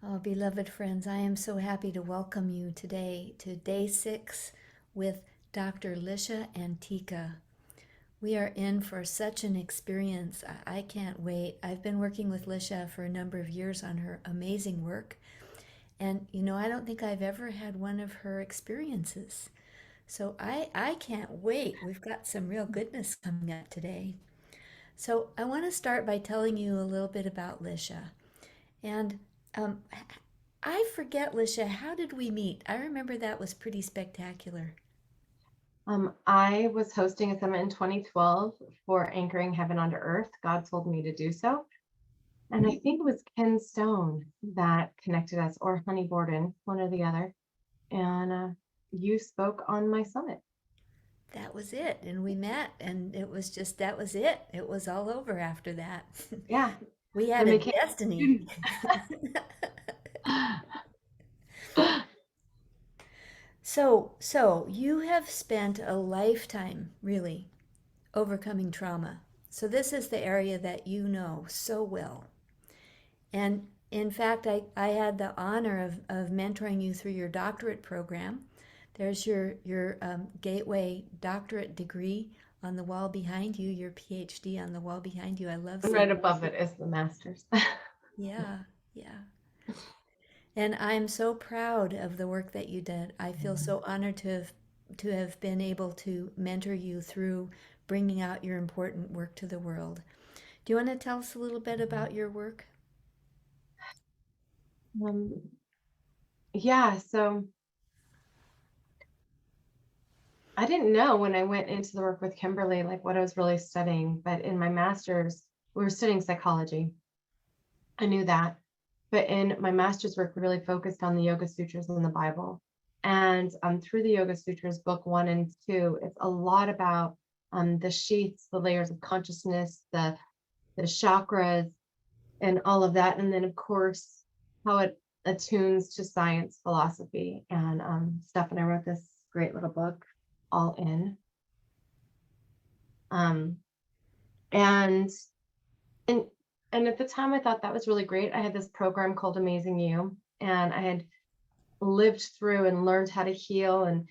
Oh, beloved friends, I am so happy to welcome you today to day 6 with Dr. Lisha Antiqua. We are in for such an experience. I can't wait. I've been working with Lisha for a number of years on her amazing work. And, I don't think I've ever had one of her experiences. So I can't wait. We've got some real goodness coming up today. So I want to start by telling you a little bit about Lisha. And um, I forget, Lisha, how did we meet? I remember that was pretty spectacular. I was hosting a summit in 2012 for Anchoring Heaven onto Earth. God told me to do so. And I think it was Ken Stone that connected us, or Honey Borden, one or the other. And you spoke on my summit. That was it. And we met, and that was it. It was all over after that. Yeah, We had then a we became destiny. students. So you have spent a lifetime really overcoming trauma. So this is the area that you know so well. And in fact, I had the honor of mentoring you through your doctorate program. There's your Gateway doctorate degree on the wall behind you, your PhD on the wall behind you. I love Right seeing. above it is the masters. Yeah, yeah. And I'm so proud of the work that you did. I feel so honored to have been able to mentor you through bringing out your important work to the world. Do you want to tell us a little bit about your work? um, yeah, so I didn't know when I went into the work with Kimberly, like what I was really studying, but in my master's, we were studying psychology. I knew that. But in my master's work, we really focused on the Yoga Sutras and the Bible. And through the Yoga Sutras, book 1 and 2, it's a lot about the sheaths, the layers of consciousness, the chakras, and all of that. And then, of course, how it attunes to science, philosophy, and stuff. And I wrote this great little book, all in. Um, and and and at the time, I thought that was really great. I had this program called Amazing You, and I had lived through and learned how to heal and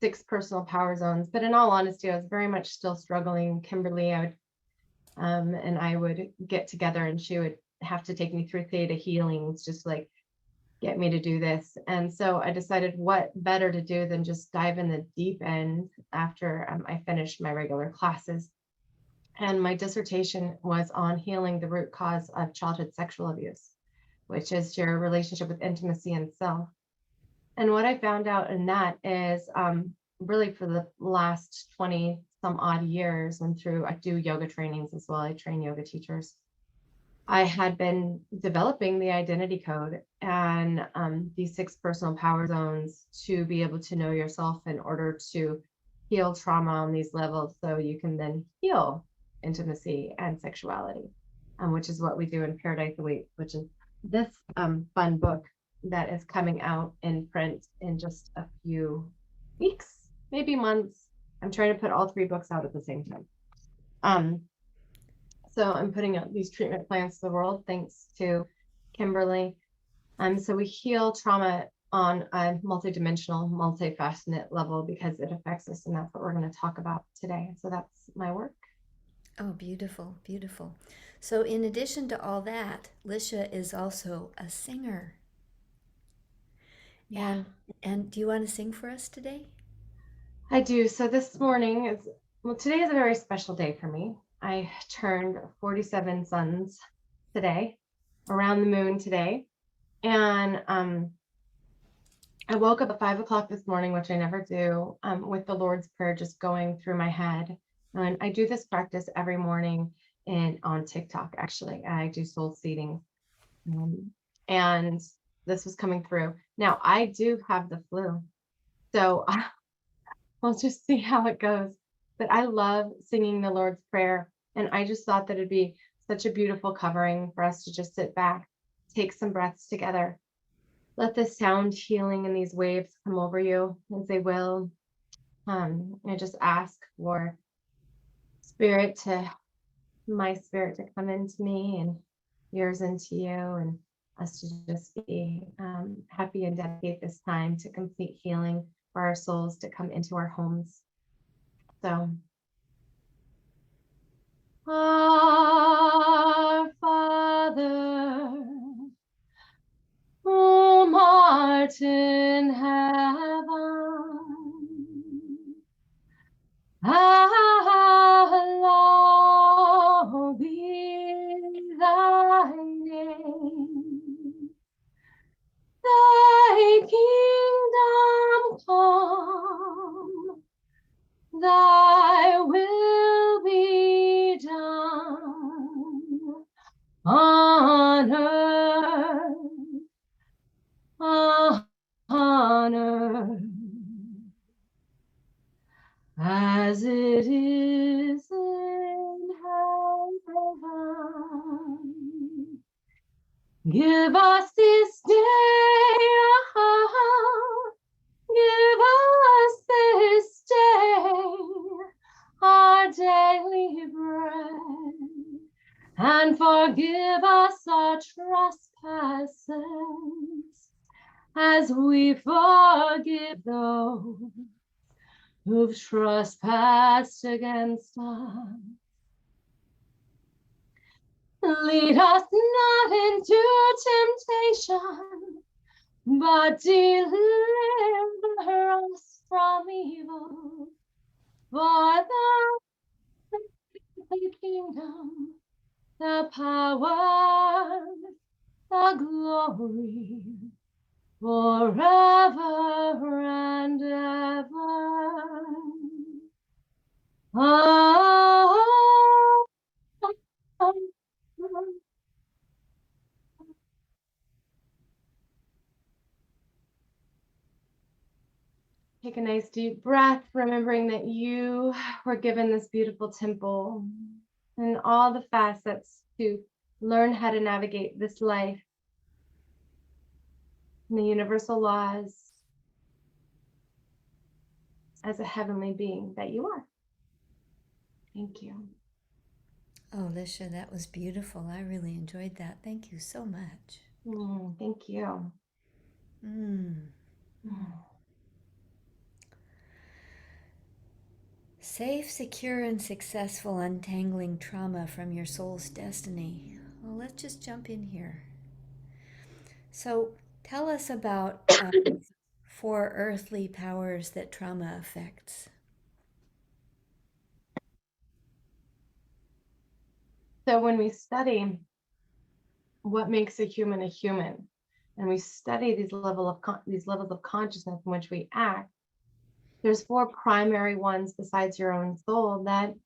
6 personal power zones. But in all honesty, I was very much still struggling. Kimberly, and I would get together, and she would have to take me through theta healings, just like get me to do this. And so I decided what better to do than just dive in the deep end after I finished my regular classes. And my dissertation was on healing the root cause of childhood sexual abuse, which is your relationship with intimacy and self. And what I found out in that is really for the last 20 some odd years, and through I do yoga trainings as well, I train yoga teachers. I had been developing the identity code and these 6 personal power zones to be able to know yourself in order to heal trauma on these levels so you can then heal intimacy and sexuality, which is what we do in Paradise Awaits, which is this fun book that is coming out in print in just a few weeks, maybe months. I'm trying to put all 3 books out at the same time. Um, so I'm putting out these treatment plans to the world thanks to Kimberly. So we heal trauma on a multidimensional, multifaceted level because it affects us, and that's what we're going to talk about today. So that's my work. Oh, beautiful, beautiful. So, in addition to all that, Lisha is also a singer. Yeah, And and do you want to sing for us today? I do. So this morning is, well, today is a very special day for me. I turned 47 suns today, around the moon today. And I woke up at 5 o'clock this morning, which I never do, with the Lord's Prayer just going through my head. And I do this practice every morning and on TikTok, actually. I do soul seeding. Um, and this was coming through. Now, I do have the flu. So we'll just see how it goes. But I love singing the Lord's Prayer. And I just thought that it'd be such a beautiful covering for us to just sit back, take some breaths together, let the sound healing and these waves come over you as they will. I just ask for spirit to my spirit to come into me and yours into you. And us to just be happy and dedicate this time to complete healing for our souls to come into our homes. So, Our Father, who art in heaven, hallowed be thy name. Thy kingdom come, thy will be done on earth as it is in heaven. Give us this day, give us this day our daily bread, and forgive us our trespasses as we forgive those who've trespassed against us. Lead us not into temptation, but deliver us from evil. For thine is the kingdom, the power, the glory, forever and ever. Take a nice deep breath, remembering that you were given this beautiful temple and all the facets to learn how to navigate this life and the universal laws as a heavenly being that you are. Thank you. Oh, Lisha, that was beautiful. I really enjoyed that. Thank you so much. Thank you. Safe, secure, and successful untangling trauma from your soul's destiny. Well, let's just jump in here. So, tell us about 4 earthly powers that trauma affects. So when we study what makes a human, and we study these levels of consciousness in which we act, there's 4 primary ones besides your own soul that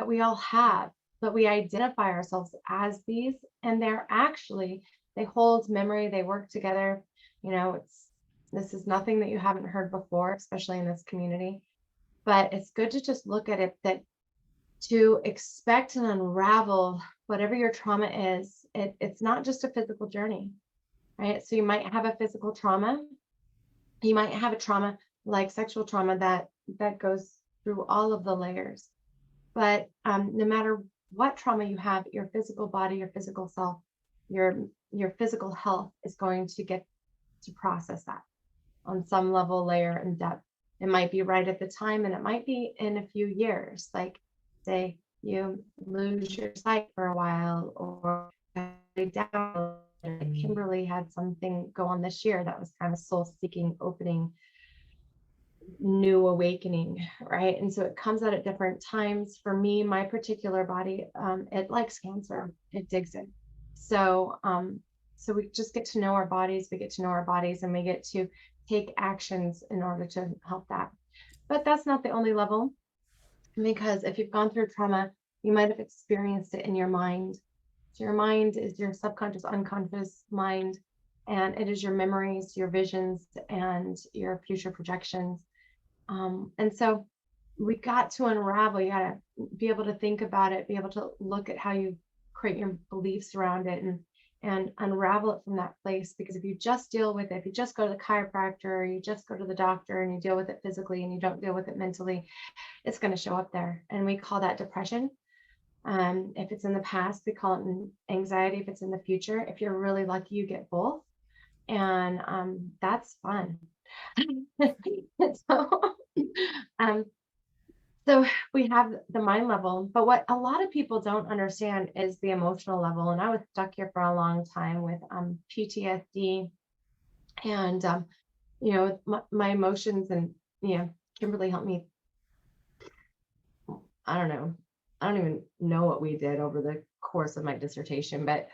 we all have, but we identify ourselves as these, and they hold memory, they work together. This is nothing that you haven't heard before, especially in this community, but it's good to just look at it, that to expect and unravel whatever your trauma is, it's not just a physical journey, right? So you might have a physical trauma, you might have a trauma like sexual trauma that goes through all of the layers. But no matter what trauma you have, your physical body, your physical self, your physical health is going to get to process that on some level, layer, and depth. It might be right at the time, and it might be in a few years. Like, say you lose your sight for a while, or down. Kimberly had something go on this year that was kind of soul-seeking, opening, new awakening, right? And so it comes out at different times. For me, my particular body, it likes cancer, it digs it. So we just get to know our bodies, and we get to take actions in order to help that. But that's not the only level, because if you've gone through trauma, you might have experienced it in your mind. So your mind is your subconscious, unconscious mind, and it is your memories, your visions, and your future projections. And so we got to unravel. You got to be able to think about it, be able to look at how you create your beliefs around it, and unravel it from that place. Because if you just deal with it, if you just go to the chiropractor, or you just go to the doctor and you deal with it physically and you don't deal with it mentally, it's going to show up there. And we call that depression. If it's in the past, we call it anxiety. If it's in the future, if you're really lucky, you get both. And that's fun. so, um, so we have the mind level, but what a lot of people don't understand is the emotional level. And I was stuck here for a long time with PTSD and my emotions, and Kimberly helped me. I don't know. I don't even know what we did over the course of my dissertation, but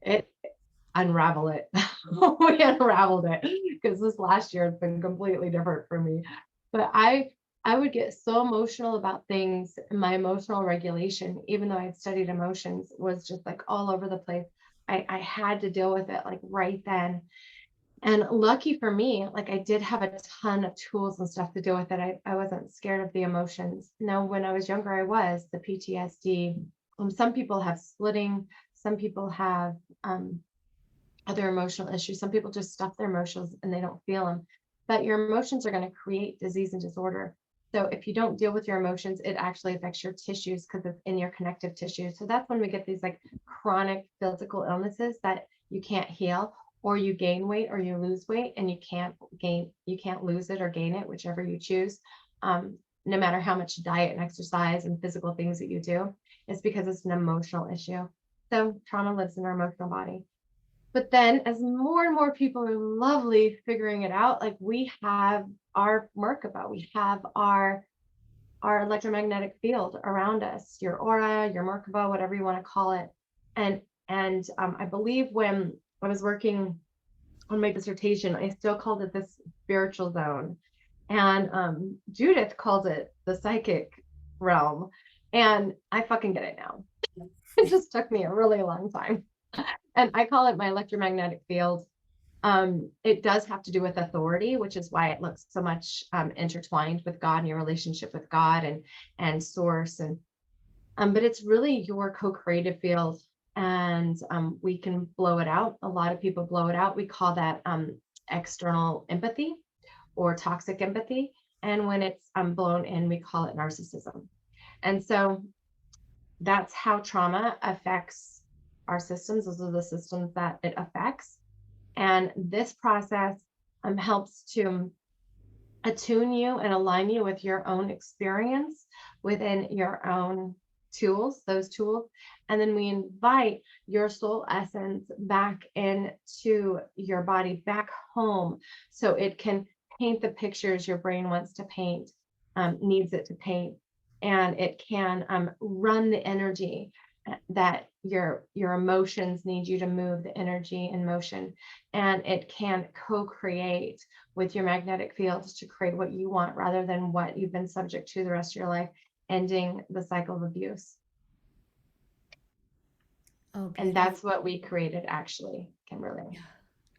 it unravel it. We unraveled it because this last year has been completely different for me. But I would get so emotional about things, and my emotional regulation, even though I'd studied emotions, was just like all over the place. I had to deal with it like right then. And lucky for me, like I did have a ton of tools and stuff to deal with it. I wasn't scared of the emotions. Now, when I was younger, I was the PTSD. Some people have splitting, some people have other emotional issues. Some people just stuff their emotions and they don't feel them. But your emotions are going to create disease and disorder. So if you don't deal with your emotions, it actually affects your tissues because it's in your connective tissue. So that's when we get these like chronic physical illnesses that you can't heal, or you gain weight or you lose weight and you can't lose it or gain it, whichever you choose. No matter how much diet and exercise and physical things that you do, it's because it's an emotional issue. So trauma lives in our emotional body. But then as more and more people are lovely figuring it out, like we have our Merkaba, we have our electromagnetic field around us, your aura, your Merkaba, whatever you want to call it. And I believe when I was working on my dissertation, I still called it this spiritual zone. And Judith calls it the psychic realm. And I fucking get it now. It just took me a really long time. And I call it my electromagnetic field. It does have to do with authority, which is why it looks so much intertwined with God and your relationship with God and source. And but it's really your co-creative field. And we can blow it out. A lot of people blow it out. We call that external empathy or toxic empathy. And when it's blown in, we call it narcissism. And so that's how trauma affects our systems. Those are the systems that it affects. And this process helps to attune you and align you with your own experience within your own tools, those tools. And then we invite your soul essence back into your body, back home, so it can paint the pictures your brain wants to paint, needs it to paint. And it can run the energy that your emotions need you to move the energy in motion, and it can co-create with your magnetic fields to create what you want rather than what you've been subject to the rest of your life, ending the cycle of abuse. Oh, And beautiful. that's what we created, actually, Kimberly. Yeah.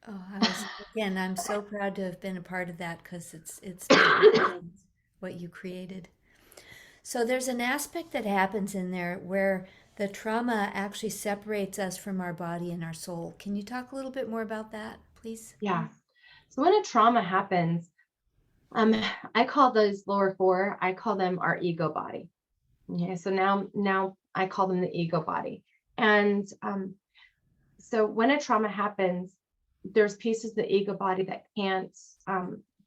Oh, again, I'm so proud to have been a part of that because it's magnificent what you created. So there's an aspect that happens in there where the trauma actually separates us from our body and our soul. Can you talk a little bit more about that, please? Yeah. So when a trauma happens, um, I call those lower four, I call them our ego body. Okay, so now I call them the ego body. And so when a trauma happens, there's pieces of the ego body that can't,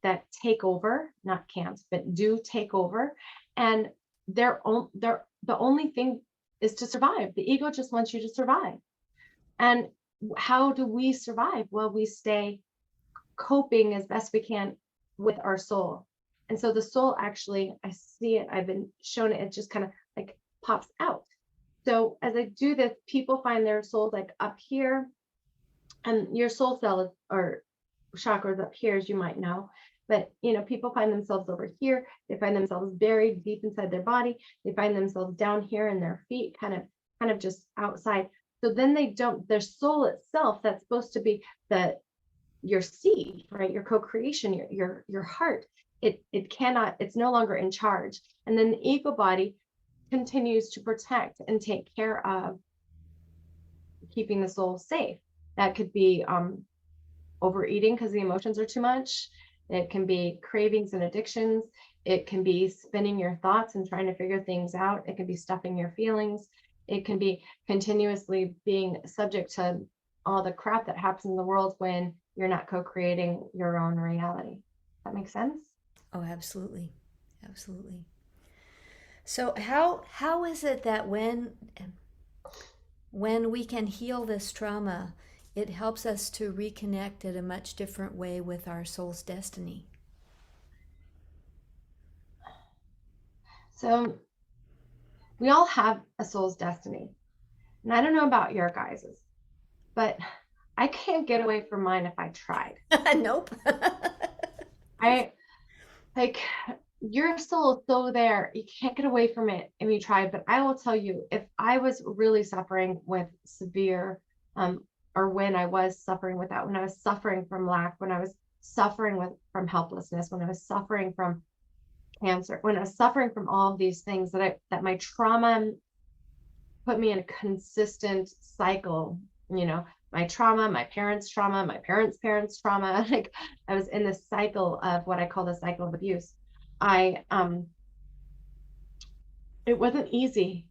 that take over, not can't, but do take over. And they're the only thing is to survive. The ego just wants you to survive. And how do we survive? Well, we stay coping as best we can with our soul. And so the soul actually, I see it, I've been shown it, it just kind of like pops out. So as I do this, people find their souls like up here, and your soul cell or chakras up here, as you might know. But people find themselves over here. They find themselves buried deep inside their body. They find themselves down here in their feet, kind of just outside. So then they don't. Their soul itself, that's supposed to be your seed, right? Your co-creation, your heart. It cannot. It's no longer in charge. And then the ego body continues to protect and take care of keeping the soul safe. That could be overeating because the emotions are too much. It can be cravings and addictions. It can be spinning your thoughts and trying to figure things out. It can be stuffing your feelings. It can be continuously being subject to all the crap that happens in the world when you're not co-creating your own reality. That makes sense? Oh, absolutely. Absolutely. So how is it that when we can heal this trauma, it helps us to reconnect in a much different way with our soul's destiny? So we all have a soul's destiny. And I don't know about your guys's, but I can't get away from mine if I tried. Nope. I like your soul is so there. You can't get away from it if you try. But I will tell you, if I was really suffering with severe, um, or when I was suffering with that, when I was suffering from lack, when I was suffering from helplessness, when I was suffering from cancer, when I was suffering from all of these things that my trauma put me in a consistent cycle, you know, my trauma, my parents' parents' trauma. Like I was in this cycle of what I call the cycle of abuse. I It wasn't easy.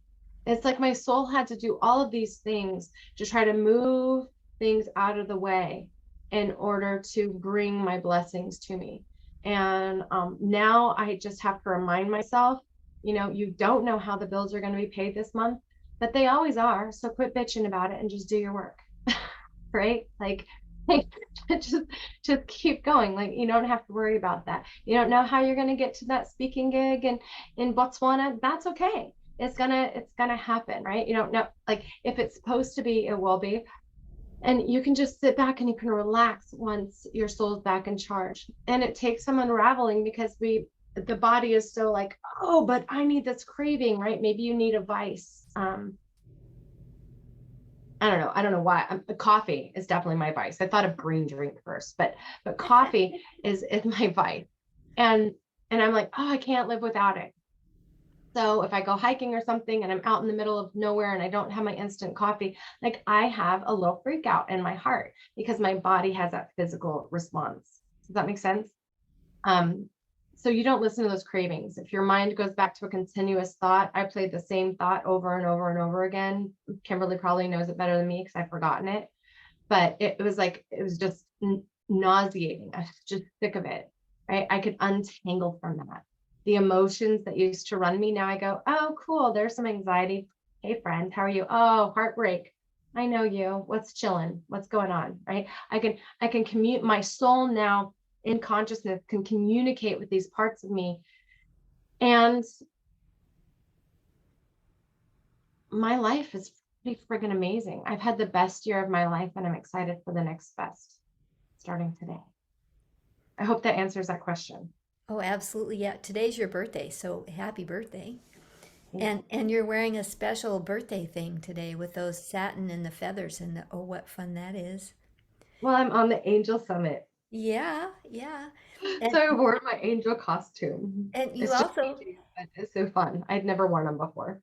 It's like my soul had to do all of these things to try to move things out of the way in order to bring my blessings to me. And now I just have to remind myself, you don't know how the bills are going to be paid this month, but they always are. So quit bitching about it and just do your work. Right? Like just just keep going. Like you don't have to worry about that. You don't know how you're going to get to that speaking gig and in Botswana. That's okay. It's gonna happen, right? You don't know, like if it's supposed to be, it will be. And you can just sit back and you can relax once your soul's back in charge. And it takes some unraveling because the body is so like, oh, but I need this craving, right? Maybe you need a vice. I don't know. I don't know why. Coffee is definitely my vice. I thought of green drink first, but coffee is my vice. And and I'm like, oh, I can't live without it. So if I go hiking or something and I'm out in the middle of nowhere and I don't have my instant coffee, like I have a little freak out in my heart because my body has that physical response. Does that make sense? Um, so you don't listen to those cravings. If your mind goes back to a continuous thought, I played the same thought over and over and over again. Kimberly probably knows it better than me because I've forgotten it. But it was like, it was just nauseating. I was just sick of it. Right. I could untangle from that. The emotions that used to run me, now I go, oh, cool. There's some anxiety. Hey, friend, how are you? Oh, heartbreak. I know you. What's chilling? What's going on? Right. I can commute. My soul now in consciousness can communicate with these parts of me. And my life is pretty friggin' amazing. I've had the best year of my life and I'm excited for the next best starting today. I hope that answers that question. Oh, absolutely. Yeah. Today's your birthday, so happy birthday. Thank And you're wearing a special birthday thing today with those satin and the feathers and oh, what fun that is. Well, I'm on the Angel Summit. Yeah, yeah. So And I wore my angel costume. and you It's just also PJs, but it's so fun. I'd never worn them before.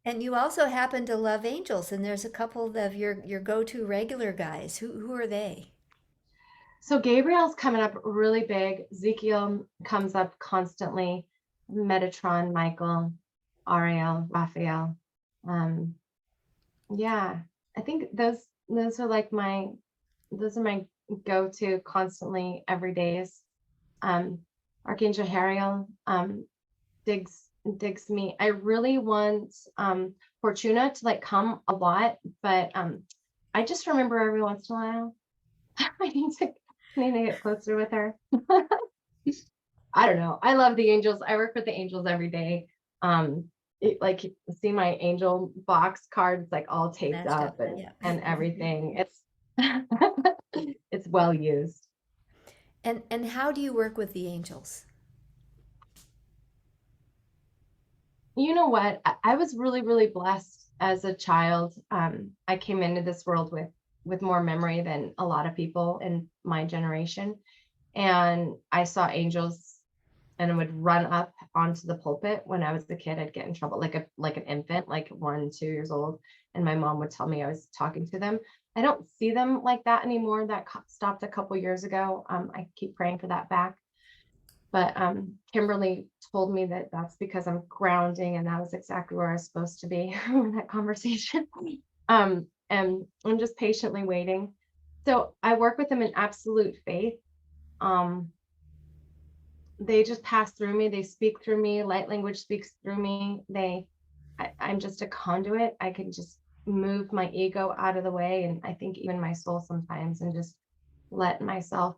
and you also happen to love angels, and there's a couple of your go-to regular guys. Who are they? So Gabriel's coming up really big. Ezekiel comes up constantly. Metatron, Michael, Ariel, Raphael. Um, yeah, I think those are like my go-to constantly every days. Um, Archangel Hariel digs digs me. I really want Fortuna to like come a lot, but I just remember every once in a while. I need to get closer with her. I don't know. I love the angels. I work with the angels every day. Like see my angel box cards like all taped Matched up up. Yeah. and everything. It's it's well used. And how do you work with the angels? You know what? I was really, really blessed as a child. I came into this world with more memory than a lot of people in my generation. And I saw angels and would run up onto the pulpit when I was a kid. I'd get in trouble like an infant, like 1, 2 years old. And my mom would tell me I was talking to them. I don't see them like that anymore. That stopped a couple years ago. I keep praying for that back. But Kimberly told me that that's because I'm grounding, and that was exactly where I was supposed to be in that conversation. And I'm just patiently waiting. So I work with them in absolute faith. Um, they just pass through me. They speak through me. Light language speaks through me. I'm just a conduit. I can just move my ego out of the way, and I think even my soul sometimes, and just let myself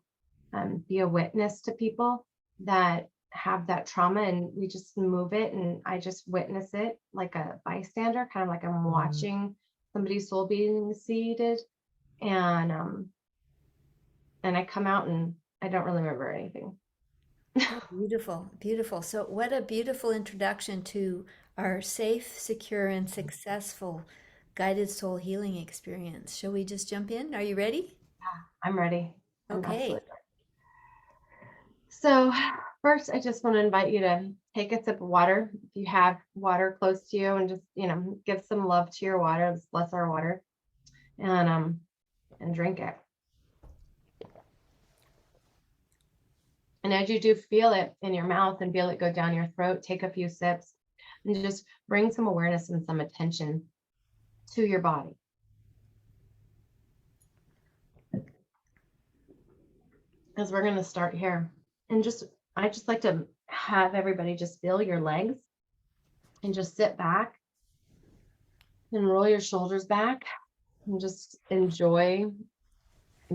be a witness to people that have that trauma, and we just move it, and I just witness it like a bystander, kind of like I'm watching somebody's soul being seeded, and I come out and I don't really remember anything. Oh, beautiful, beautiful. So, what a beautiful introduction to our safe, secure, and successful guided soul healing experience. Shall we just jump in? Are you ready? I'm ready. I'm Okay. absolutely ready. So first, I just want to invite you to take a sip of water. If you have water close to you, and just, give some love to your water. Let's bless our water, and drink it. And as you do, feel it in your mouth and feel it go down your throat. Take a few sips and just bring some awareness and some attention to your body. As we're going to start here. And I just like to have everybody just feel your legs and just sit back and roll your shoulders back and just enjoy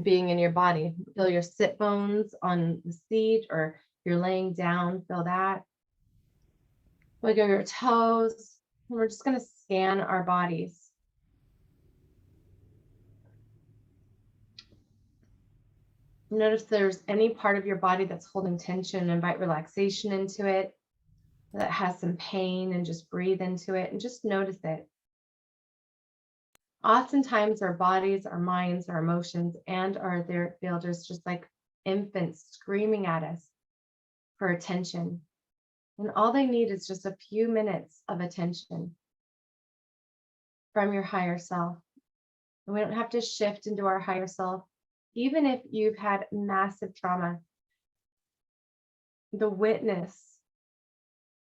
being in your body. Feel your sit bones on the seat, or if you're laying down, feel that. Wiggle your toes. And we're just going to scan our bodies. Notice if there's any part of your body that's holding tension. Invite relaxation into it, that has some pain, and just breathe into it and just notice it. Oftentimes our bodies, our minds, our emotions, and our etheric field is just like infants screaming at us for attention. And all they need is just a few minutes of attention from your higher self. And we don't have to shift into our higher self. Even if you've had massive trauma, the witness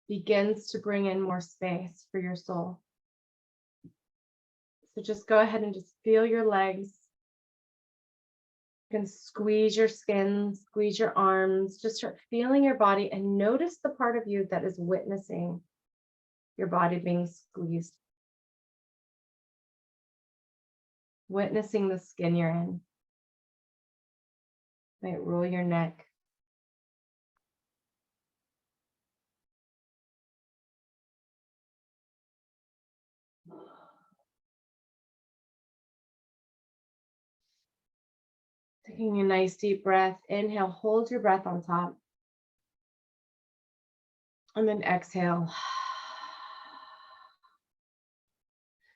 begins to bring in more space for your soul. So just go ahead and just feel your legs. You can squeeze your skin, squeeze your arms, just start feeling your body, and notice the part of you that is witnessing your body being squeezed. Witnessing the skin you're in. Might roll your neck. Taking a nice deep breath. Inhale, hold your breath on top. And then exhale.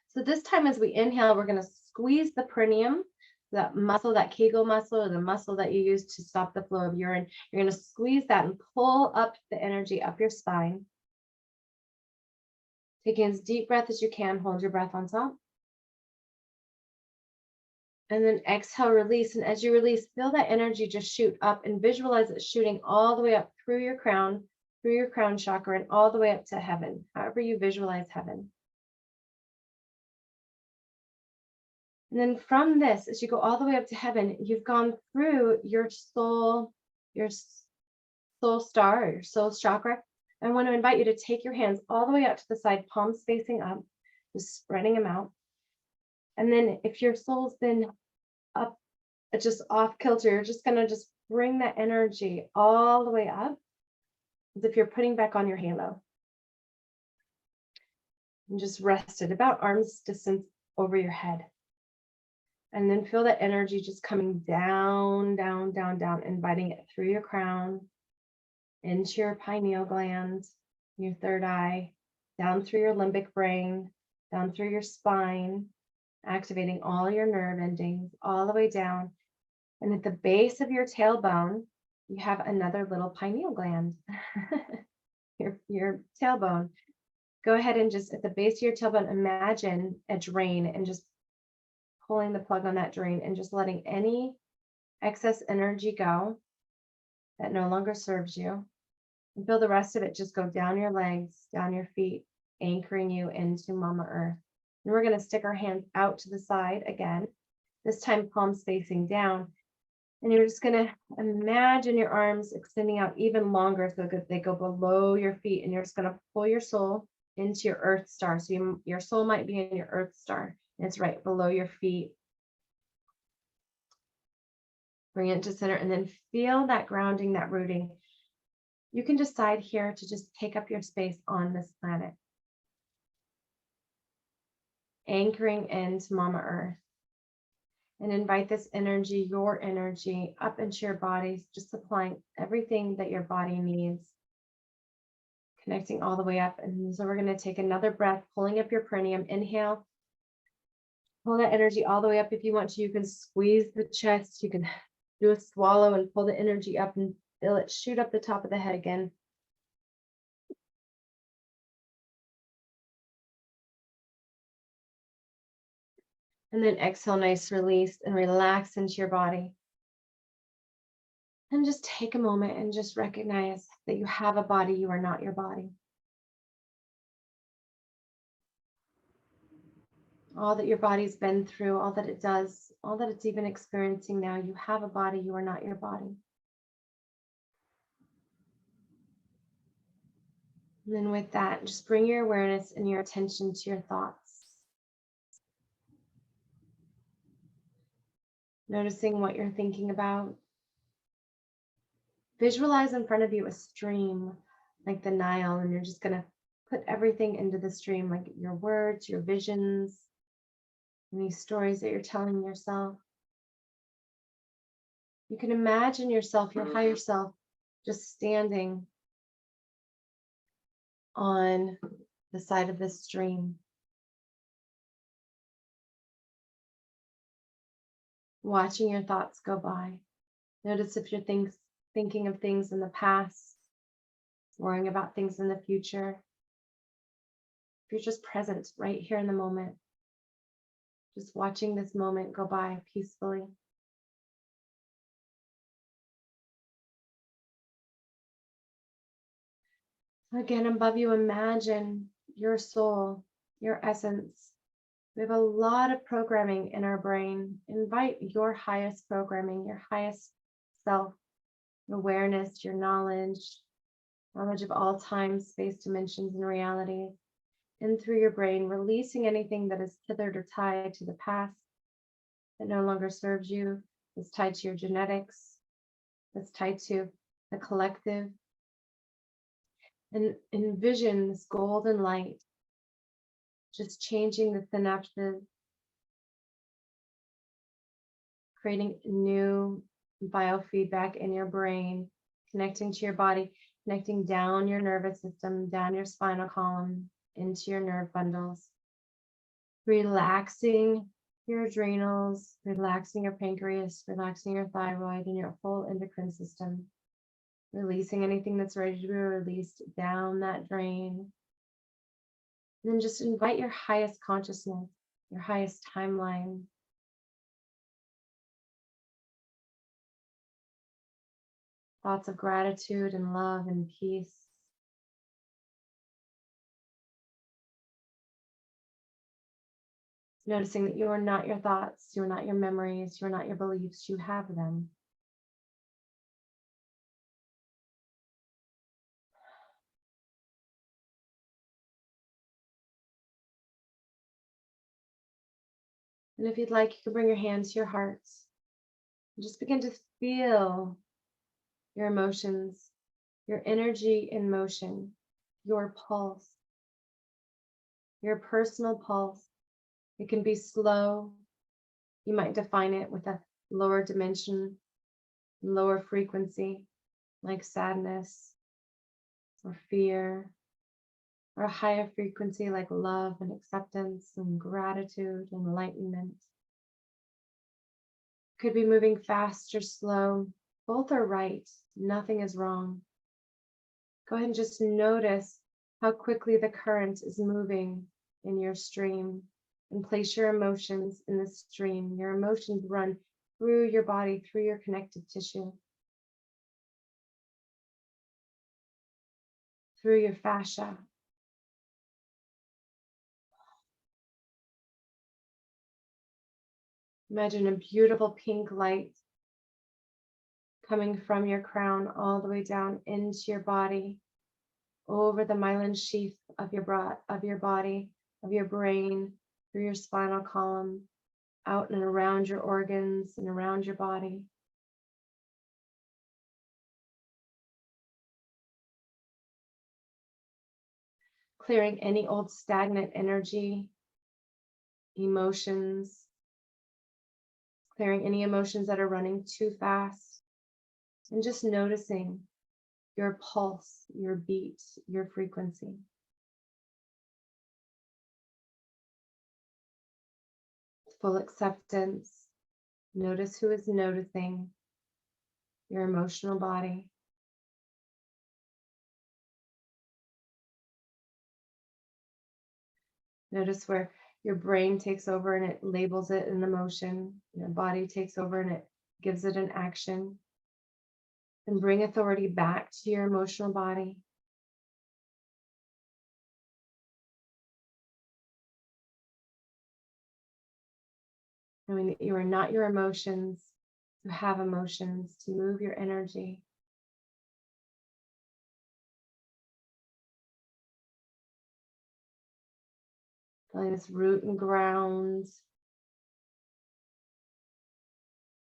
So this time as we inhale, we're going to squeeze the perineum, that muscle, that Kegel muscle, or the muscle that you use to stop the flow of urine. You're going to squeeze that and pull up the energy up your spine. Taking as deep breath as you can, hold your breath on top. And then exhale, release. And as you release, feel that energy just shoot up, and visualize it shooting all the way up through your crown chakra, and all the way up to heaven, however you visualize heaven. And then from this, as you go all the way up to heaven, you've gone through your soul star, your soul chakra. I want to invite you to take your hands all the way out to the side, palms facing up, just spreading them out. And then if your soul's been up, just off kilter, you're just going to just bring that energy all the way up, as if you're putting back on your halo. And just rest it about arm's distance over your head. And then feel that energy just coming down, down, down, down, inviting it through your crown, into your pineal gland, your third eye, down through your limbic brain, down through your spine, activating all your nerve endings, all the way down. And at the base of your tailbone, you have another little pineal gland, your tailbone. Go ahead and just at the base of your tailbone, imagine a drain, and just pulling the plug on that drain and just letting any excess energy go that no longer serves you. And feel the rest of it just go down your legs, down your feet, anchoring you into Mama Earth. And we're going to stick our hands out to the side again, this time palms facing down. And you're just going to imagine your arms extending out even longer so that they go below your feet. And you're just going to pull your soul into your Earth star. So your soul might be in your Earth star, and it's right below your feet. Bring it to center and then feel that grounding, that rooting. You can decide here to just take up your space on this planet, anchoring into Mama Earth. And invite this energy, your energy, up into your bodies, just supplying everything that your body needs. Connecting all the way up. And so we're going to take another breath, pulling up your perineum. Inhale. Pull that energy all the way up. If you want to, you can squeeze the chest. You can do a swallow and pull the energy up and feel it shoot up the top of the head again. And then exhale, nice release, and relax into your body. And just take a moment and just recognize that you have a body. You are not your body. All that your body's been through, all that it does, all that it's even experiencing now, you have a body. You are not your body. And then with that, just bring your awareness and your attention to your thoughts. Noticing what you're thinking about. Visualize in front of you a stream like the Nile, and you're just going to put everything into the stream, like your words, your visions, any stories that you're telling yourself. You can imagine yourself, your higher self, just standing on the side of this stream, watching your thoughts go by. Notice if you're thinking of things in the past, worrying about things in the future. If you're just present right here in the moment, just watching this moment go by peacefully. Again, above you, imagine your soul, your essence. We have a lot of programming in our brain. Invite your highest programming, your highest self, awareness, your knowledge of all time, space, dimensions, and realities, in through your brain, releasing anything that is tethered or tied to the past that no longer serves you, that's tied to your genetics, that's tied to the collective. And envision this golden light just changing the synapses, creating new biofeedback in your brain, connecting to your body, connecting down your nervous system, down your spinal column, into your nerve bundles, relaxing your adrenals, relaxing your pancreas, relaxing your thyroid and your whole endocrine system, releasing anything that's ready to be released down that drain. And then just invite your highest consciousness, your highest timeline, thoughts of gratitude and love and peace. Noticing that you are not your thoughts, you are not your memories, you are not your beliefs, you have them. And if you'd like, you can bring your hands to your hearts and just begin to feel your emotions, your energy in motion, your pulse, your personal pulse. It can be slow. You might define it with a lower dimension, lower frequency, like sadness or fear, or a higher frequency like love and acceptance and gratitude and enlightenment. Could be moving fast or slow. Both are right. Nothing is wrong. Go ahead and just notice how quickly the current is moving in your stream, and place your emotions in the stream. Your emotions run through your body, through your connective tissue. through your fascia. Imagine a beautiful pink light coming from your crown all the way down into your body, over the myelin sheath of your body, of your brain, through your spinal column, out and around your organs and around your body. Clearing any old stagnant energy, emotions, clearing any emotions that are running too fast, and just noticing your pulse, your beat, your frequency. Full acceptance. Notice who is noticing your emotional body. Notice where your brain takes over and it labels it an emotion. Your body takes over and it gives it an action. And bring authority back to your emotional body. Knowing that you are not your emotions, you have emotions to move your energy. Feeling this root and ground.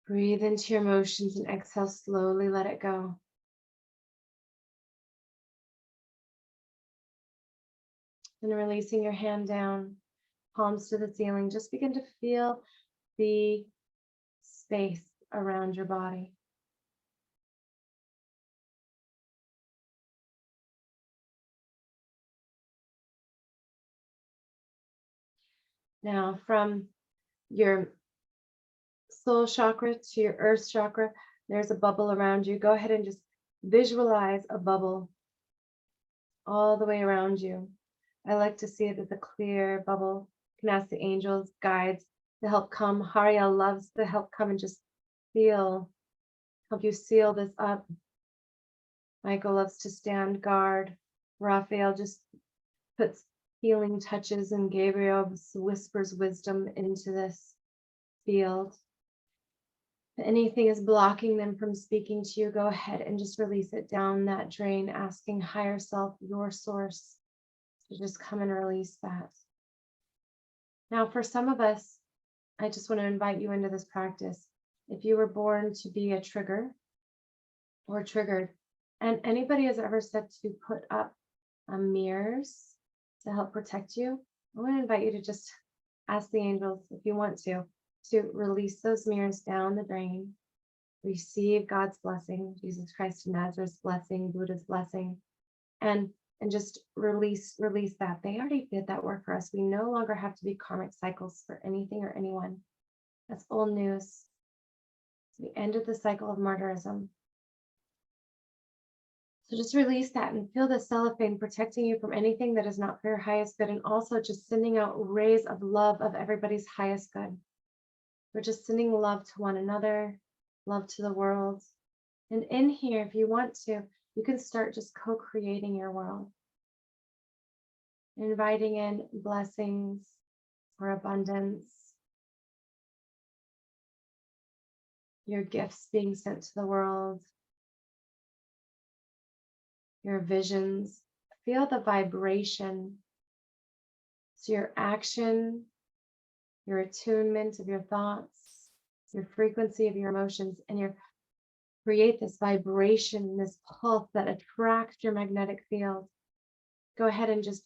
Breathe into your emotions and exhale slowly, let it go. And releasing your hand down, palms to the ceiling, just begin to feel the space around your body. Now, from your soul chakra to your earth chakra, there's a bubble around you. Go ahead and just visualize a bubble all the way around you. I like to see it as a clear bubble. You can ask the angels, guides to help come. Hariel loves to help come and just help you seal this up. Michael loves to stand guard. Raphael just puts healing touches, and Gabriel whispers wisdom into this field. If anything is blocking them from speaking to you, go ahead and just release it down that drain, asking higher self, your source, to just come and release that. Now, for some of us, I just want to invite you into this practice. If you were born to be a trigger or triggered, and anybody has ever said to put up mirrors to help protect you, I want to invite you to just ask the angels, if you want to release those mirrors down the drain. Receive God's blessing, Jesus Christ of Nazareth's blessing, Buddha's blessing, and just release that. They already did that work for us. We no longer have to be karmic cycles for anything or anyone. That's old news. We ended the cycle of martyrism. So just release that and feel the cellophane protecting you from anything that is not for your highest good, and also just sending out rays of love of everybody's highest good. We're just sending love to one another, love to the world. And in here, if you want to, you can start just co-creating your world. Inviting in blessings or abundance. Your gifts being sent to the world. Your visions. Feel the vibration. So your action, your attunement of your thoughts, your frequency of your emotions, and your create this vibration, this pulse that attracts your magnetic field. Go ahead and just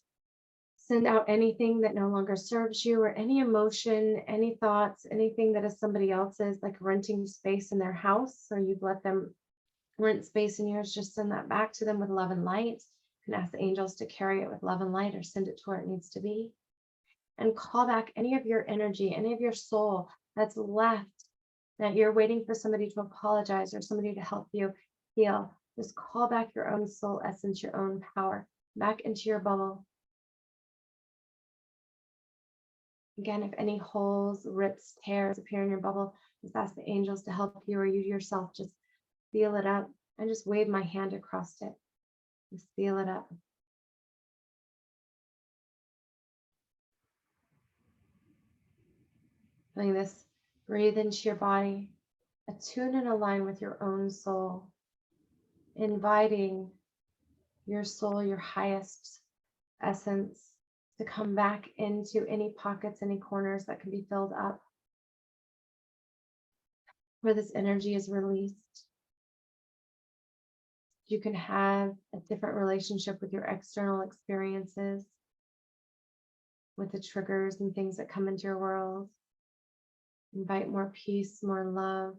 send out anything that no longer serves you, or any emotion, any thoughts, anything that is somebody else's, like renting space in their house, or you've let them rent space in yours. Just send that back to them with love and light. You can ask the angels to carry it with love and light, or send it to where it needs to be. And call back any of your energy, any of your soul that's left, that you're waiting for somebody to apologize or somebody to help you heal. Just call back your own soul essence, your own power, back into your bubble. Again, if any holes, rips, tears appear in your bubble, just ask the angels to help you, or you yourself just seal it up. And just wave my hand across it. Just seal it up. Feeling this, breathe into your body, attune and align with your own soul, inviting your soul, your highest essence, to come back into any pockets, any corners that can be filled up, where this energy is released. You can have a different relationship with your external experiences, with the triggers and things that come into your world. Invite more peace, more love,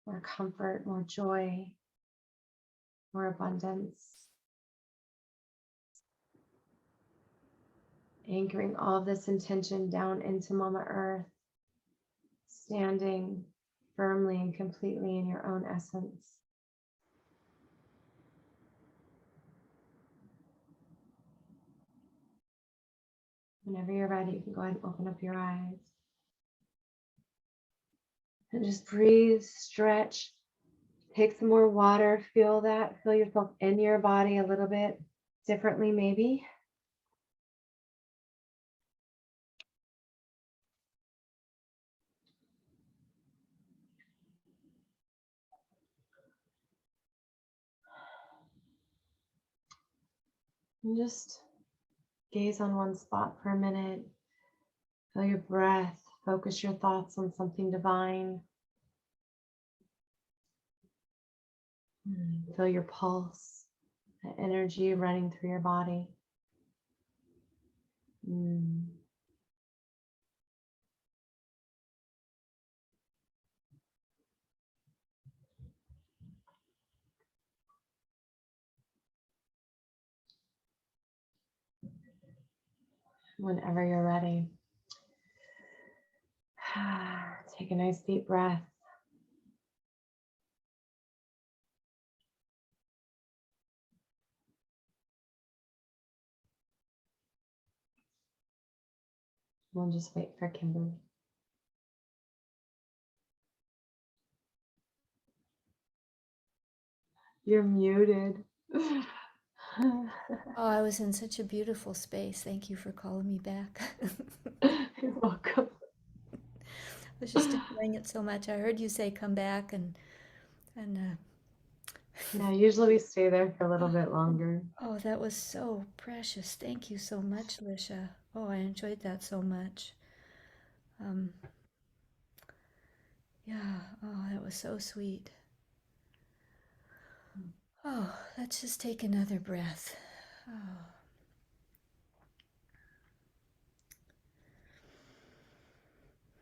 more comfort, more joy, more abundance. Anchoring all of this intention down into Mama Earth, standing firmly and completely in your own essence. Whenever you're ready, you can go ahead and open up your eyes. And just breathe, stretch, take some more water, feel that, feel yourself in your body a little bit differently maybe. And just gaze on one spot for a minute. Feel your breath, focus your thoughts on something divine. Feel your pulse, the energy running through your body. Whenever you're ready, take a nice deep breath. We'll just wait for Kimberly. You're muted. Oh, I was in such a beautiful space. Thank you for calling me back. You're welcome. I was just enjoying it so much. I heard you say come back and Yeah, usually we stay there for a little bit longer. oh, that was so precious. Thank you so much, Lisha. Oh, I enjoyed that so much. Um, yeah, oh, that was so sweet. Oh, let's just take another breath. Oh.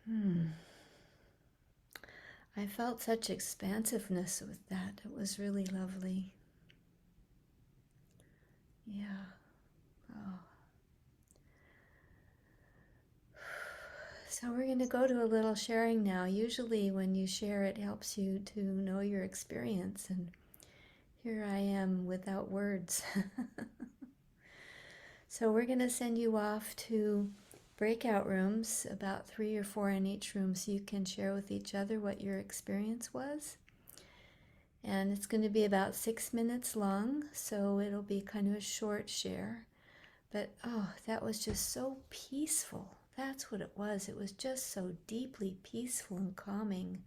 Hmm. I felt such expansiveness with that. It was really lovely. Yeah. Oh. So we're going to go to a little sharing now. Usually when you share, it helps you to know your experience. And here I am without words. So we're going to send you off to breakout rooms, about 3 or 4 in each room, so you can share with each other what your experience was. And it's going to be about 6 minutes long, so it'll be kind of a short share. But oh, that was just so peaceful. That's what it was. It was just so deeply peaceful and calming.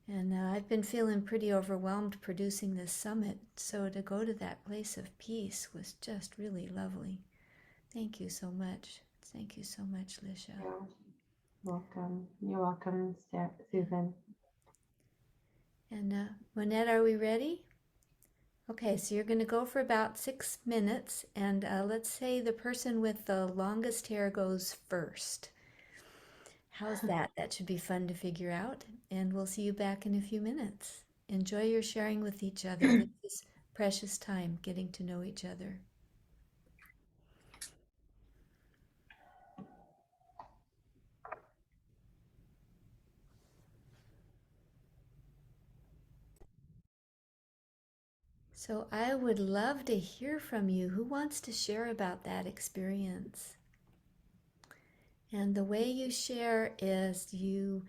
And I've been feeling pretty overwhelmed producing this summit, so to go to that place of peace was just really lovely. Thank you so much. Thank you so much, Lisha. You're welcome. You're welcome, Susan. And Monette, are we ready? Okay, so you're going to go for about 6 minutes, and let's say the person with the longest hair goes first. How's that? That should be fun to figure out, and we'll see you back in a few minutes. Enjoy your sharing with each other. This is precious time getting to know each other. So I would love to hear from you. Who wants to share about that experience? And the way you share is you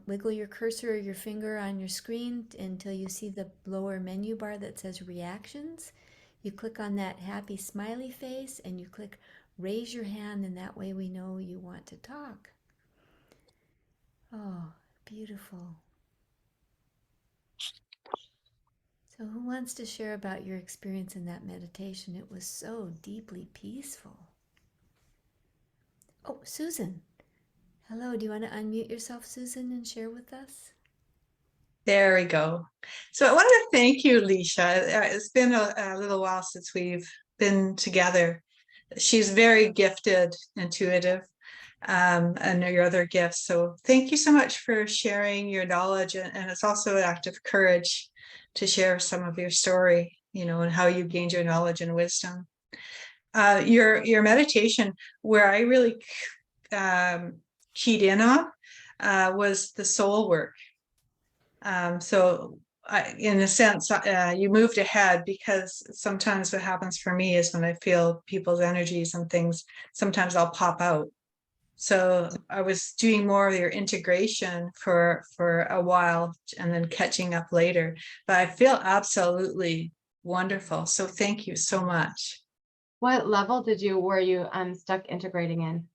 wiggle your cursor or your finger on your screen until you see the lower menu bar that says reactions. You click on that happy smiley face and you click raise your hand, and that way we know you want to talk. Beautiful. So, who wants to share about your experience in that meditation? It was so deeply peaceful. Oh, Susan. Hello. Do you want to unmute yourself, Susan, and share with us? There we go. So I want to thank you, Lisha. It's been a little while since we've been together. She's very gifted, intuitive, and your other gifts. So thank you so much for sharing your knowledge. And it's also an act of courage to share some of your story, and how you gained your knowledge and wisdom. Your meditation, where I really keyed in on, was the soul work. So in a sense, you moved ahead, because sometimes what happens for me is when I feel people's energies and things, sometimes I'll pop out. So I was doing more of your integration for a while and then catching up later. But I feel absolutely wonderful. So thank you so much. What level were you stuck integrating in?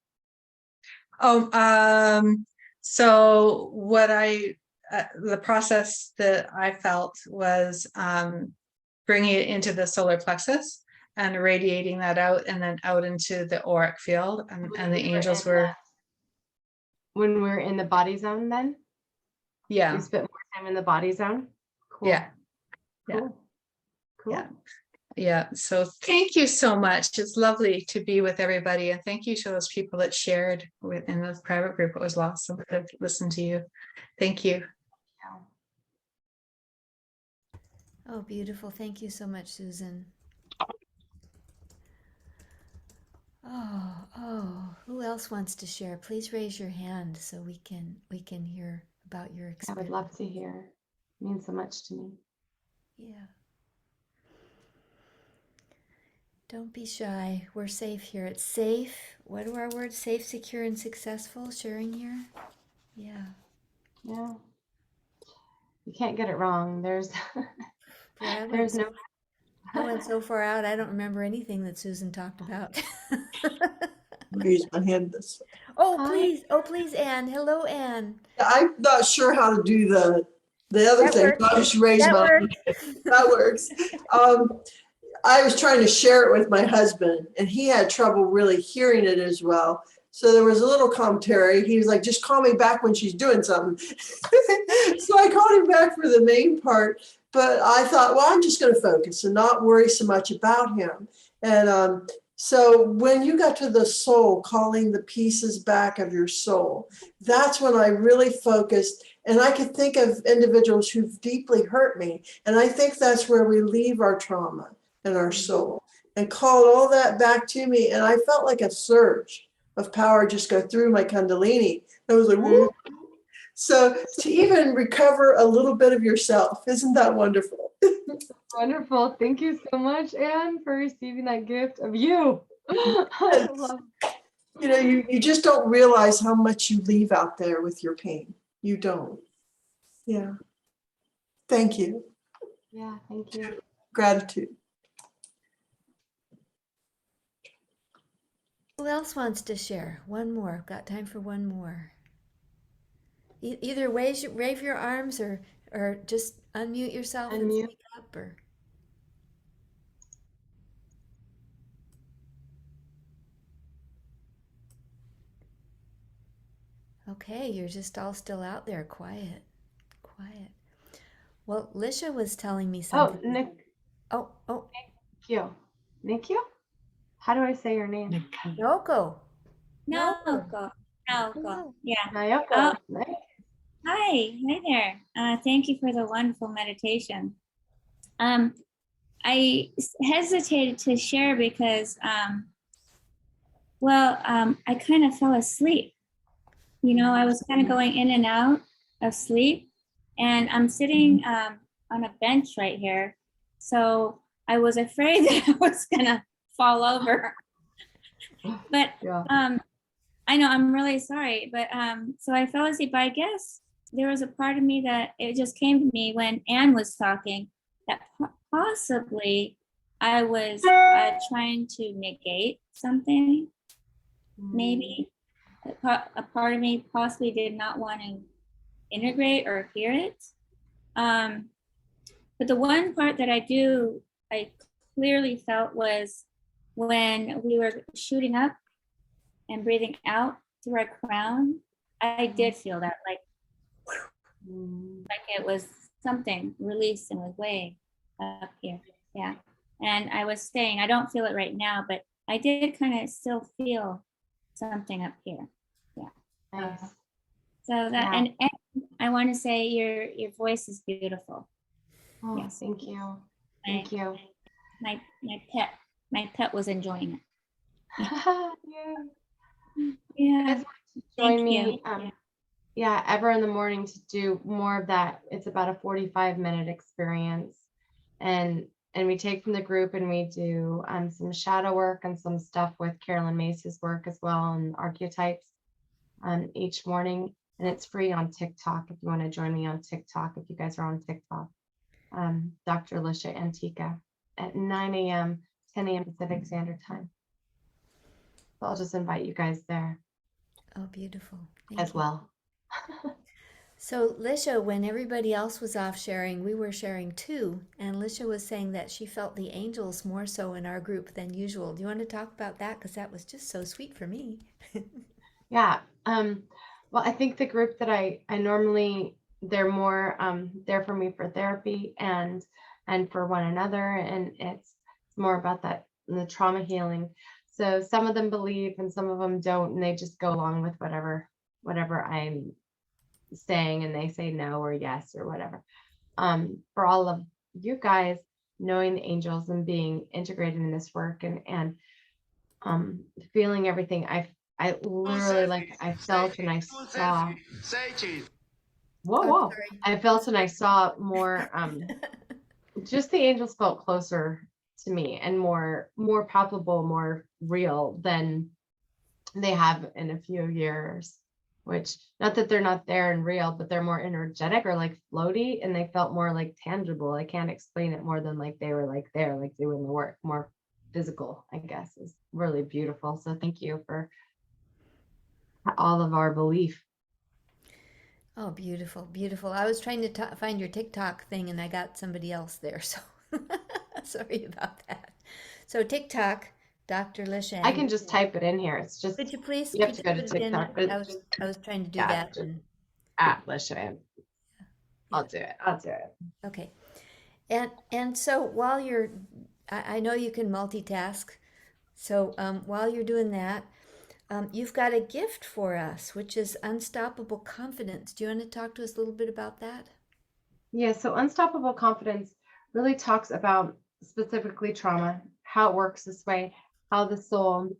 So what the process that I felt was bringing it into the solar plexus and radiating that out, and then out into the auric field, and the angels were. When we're in the body zone, then? Yeah. You spent more time in the body zone? Cool. Yeah. Cool. Cool. Yeah. Yeah. So thank you so much. It's lovely to be with everybody. And thank you to those people that shared in the private group. It was awesome to listen to you. Thank you. Oh, beautiful. Thank you so much, Susan. Oh, who else wants to share? Please raise your hand so we can hear about your I experience. would love to hear. It means so much to me. Yeah. Don't be shy. We're safe here. It's safe. What are our words? Safe, secure, and successful. Sharing here. Yeah. Yeah. You can't get it wrong. There's no. I went so far out, I don't remember anything that Susan talked about. Raise my hand this way. Oh, please, Anne. Hello, Anne. I'm not sure how to do the other That thing. works. I'll just raise That my hand. works. That works. I was trying to share it with my husband, and he had trouble really hearing it as well. So there was a little commentary. He was like, just call me back when she's doing something. So I called him back for the main part, but I thought, well, I'm just going to focus and not worry so much about him. And so when you got to the soul, calling the pieces back of your soul, that's when I really focused. And I could think of individuals who've deeply hurt me. And I think that's where we leave our trauma and our soul, and called all that back to me. And I felt like a surge of power just go through my Kundalini. I was like, woo. So to even recover a little bit of yourself, isn't that wonderful? Wonderful. Thank you so much, Anne, for receiving that gift of you. I love it. You just don't realize how much you leave out there with your pain. You don't. Yeah. Thank you. Yeah, thank you. Gratitude. Who else wants to share? One more. I've got time for one more. Either wave your arms or just unmute yourself and speak up. Or okay, you're just all still out there, quiet. Well, Lisha was telling me something. Oh, Nick. Oh. Nikyo? How do I say your name? Naoko. Naoko. Yeah. Nayoko. Hi there. Thank you for the wonderful meditation. I hesitated to share because, I kind of fell asleep. I was kind of going in and out of sleep, and I'm sitting on a bench right here. So I was afraid that I was gonna fall over. But I know, I'm really sorry. But so I fell asleep. But I guess there was a part of me that it just came to me when Anne was talking that possibly I was trying to negate something. Maybe a part of me possibly did not want to integrate or hear it. But the one part that I clearly felt was when we were shooting up and breathing out through our crown. I did feel that, like it was something released and was way up here. Yeah. And I was saying, I don't feel it right now, but I did kind of still feel something up here. Yeah. Nice. So that, Yeah. and I want to say your voice is beautiful. Oh, Yes. thank you. My- Thank you. My pet was enjoying it. Yay. Yeah. Guys want to join Thank me, you. yeah, ever in the morning to do more of that. It's about a 45-minute experience. And we take from the group and we do some shadow work and some stuff with Carolyn Mace's work as well, and archetypes each morning. And it's free on TikTok if you want to join me on TikTok, if you guys are on TikTok. Dr. Lisha Antiqua at 9 a.m., 10 a.m. Pacific Standard Time. So I'll just invite you guys there Oh, beautiful. Thank as you. well. So, Lisha, when everybody else was off sharing, we were sharing too. And Lisha was saying that she felt the angels more so in our group than usual. Do you want to talk about that? Because that was just so sweet for me. Yeah. Well, I think the group that I normally, they're more there for me for therapy and for one another, and it's more about that, the trauma healing. So some of them believe and some of them don't, and they just go along with whatever I'm saying, and they say no or yes or whatever. For all of you guys, knowing the angels and being integrated in this work and feeling everything, I literally, like, I felt and I saw. Whoa, I'm whoa. sorry. I felt and I saw more, just the angels felt closer to me and more palpable, more real than they have in a few years, which, not that they're not there and real, but they're more energetic or like floaty, and they felt more like tangible. I can't explain it more than like they were like there, like doing the work, more physical, I guess, is really beautiful. So thank you for all of our belief. Oh, beautiful, beautiful. I was trying to find your TikTok thing and I got somebody else there. So sorry about that. So, TikTok, Dr. Lisha. I can just type it in here. It's just, Could you please, you have could to you go to put it in? TikTok, but I was trying to do yeah, that. just And, at Lisha. I'll do it. okay. And so while you're, I know you can multitask. So while you're doing that, you've got a gift for us, which is unstoppable confidence. Do you want to talk to us a little bit about that? Yeah, so unstoppable confidence really talks about specifically trauma, how it works this way, how the soul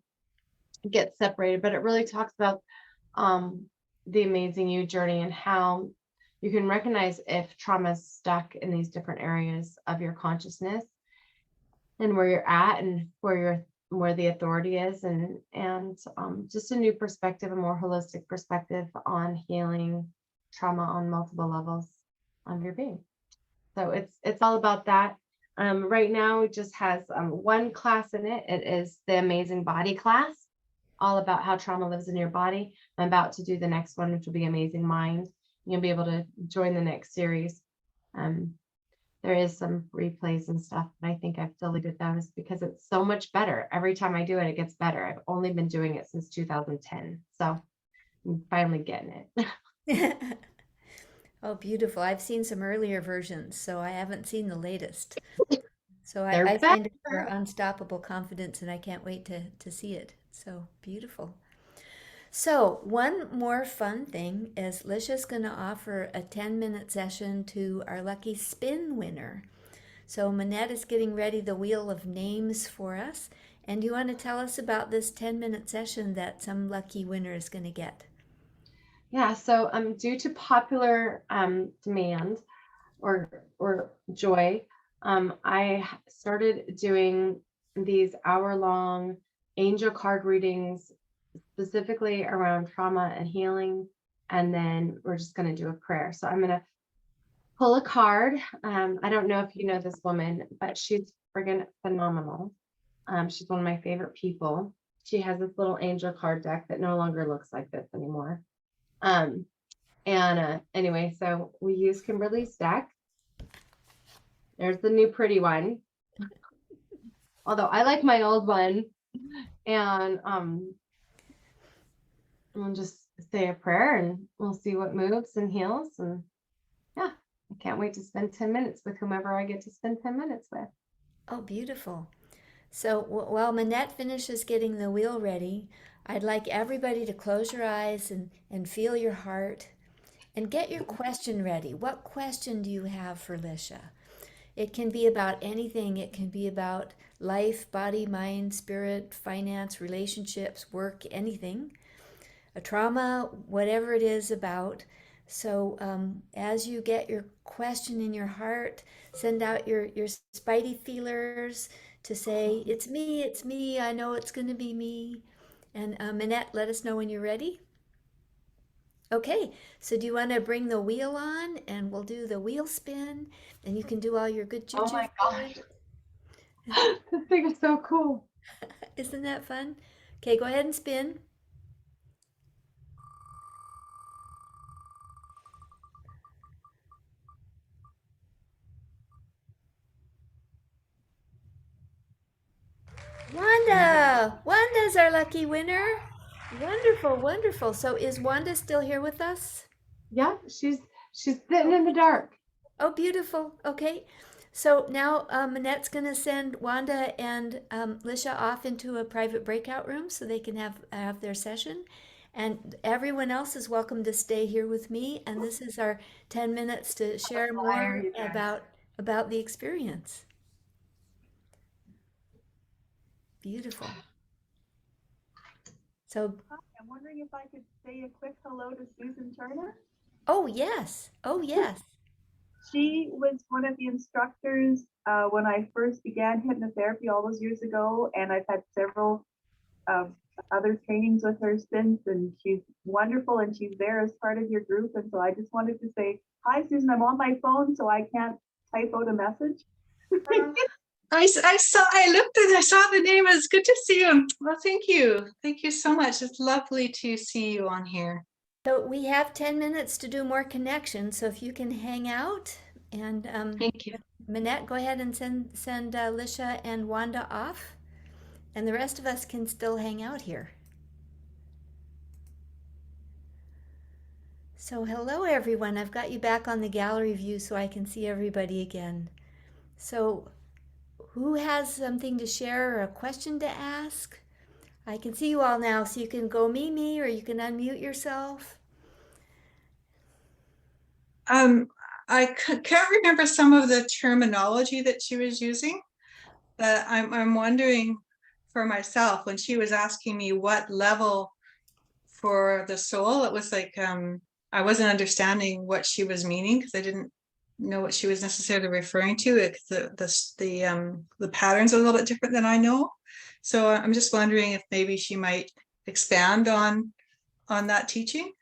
gets separated, but it really talks about the amazing you journey and how you can recognize if trauma is stuck in these different areas of your consciousness and where you're at and where the authority is, and just a new perspective, a more holistic perspective on healing trauma on multiple levels of your being. So it's all about that. Right now it just has one class in it. It is the Amazing Body class, all about how trauma lives in your body. I'm about to do the next one, which will be Amazing Mind. You'll be able to join the next series. There is some replays and stuff, but I think I've deleted those because it's so much better. Every time I do it, it gets better. I've only been doing it since 2010. So I'm finally getting it. Oh, beautiful. I've seen some earlier versions, so I haven't seen the latest. So They're I signed up for better. Unstoppable Confidence and I can't wait to see it. So beautiful. So one more fun thing is Lisha's going to offer a 10-minute session to our lucky spin winner. So Manette is getting ready the wheel of names for us. And you want to tell us about this 10-minute session that some lucky winner is going to get? Yeah, so due to popular demand or joy, I started doing these hour-long angel card readings specifically around trauma and healing, and then we're just going to do a prayer. So I'm going to pull a card. I don't know if you know this woman, but she's friggin' phenomenal. She's one of my favorite people. She has this little angel card deck that no longer looks like this anymore. And anyway, so we use Kimberly's deck. There's the new pretty one. Although I like my old one. And we'll just say a prayer and we'll see what moves and heals. And yeah, I can't wait to spend 10 minutes with whomever I get to spend 10 minutes with. Oh, beautiful. So while Manette finishes getting the wheel ready, I'd like everybody to close your eyes and feel your heart and get your question ready. What question do you have for Lisha? It can be about anything. It can be about life, body, mind, spirit, finance, relationships, work, anything. A trauma, whatever it is about. So as you get your question in your heart, send out your spidey feelers to say, it's me, I know it's going to be me. And Minette, let us know when you're ready. Okay, so do you want to bring the wheel on and we'll do the wheel spin and you can do all your good Oh juju. my gosh. This thing is so cool. Isn't that fun? Okay, go ahead and spin. Wanda! Wanda's our lucky winner. Wonderful, wonderful. So is Wanda still here with us? Yeah, she's sitting in the dark. Oh, beautiful. Okay. So now Manette's going to send Wanda and Lisha off into a private breakout room so they can have their session. And everyone else is welcome to stay here with me. And this is our 10 minutes to share more you guys. about the experience. Beautiful. So, Hi, I'm wondering if I could say a quick hello to Susan Turner. oh, yes. Oh, yes. She was one of the instructors when I first began hypnotherapy all those years ago, and I've had several other trainings with her since, and she's wonderful, and she's there as part of your group. And so I just wanted to say, hi, Susan, I'm on my phone, so I can't type out a message. I looked and I saw the name. It's good to see you. Well, thank you. Thank you so much. It's lovely to see you on here. So we have 10 minutes to do more connections. So if you can hang out and Thank you. Minette, go ahead and send Lisha and Wanda off. And the rest of us can still hang out here. So hello everyone. I've got you back on the gallery view so I can see everybody again. So who has something to share or a question to ask? I can see you all now, so you can go me, or you can unmute yourself. I can't remember some of the terminology that she was using, but I'm wondering for myself when she was asking me what level for the soul, it was like I wasn't understanding what she was meaning because I didn't know what she was necessarily referring to. The patterns are a little bit different than I know, so I'm just wondering if maybe she might expand on that teaching.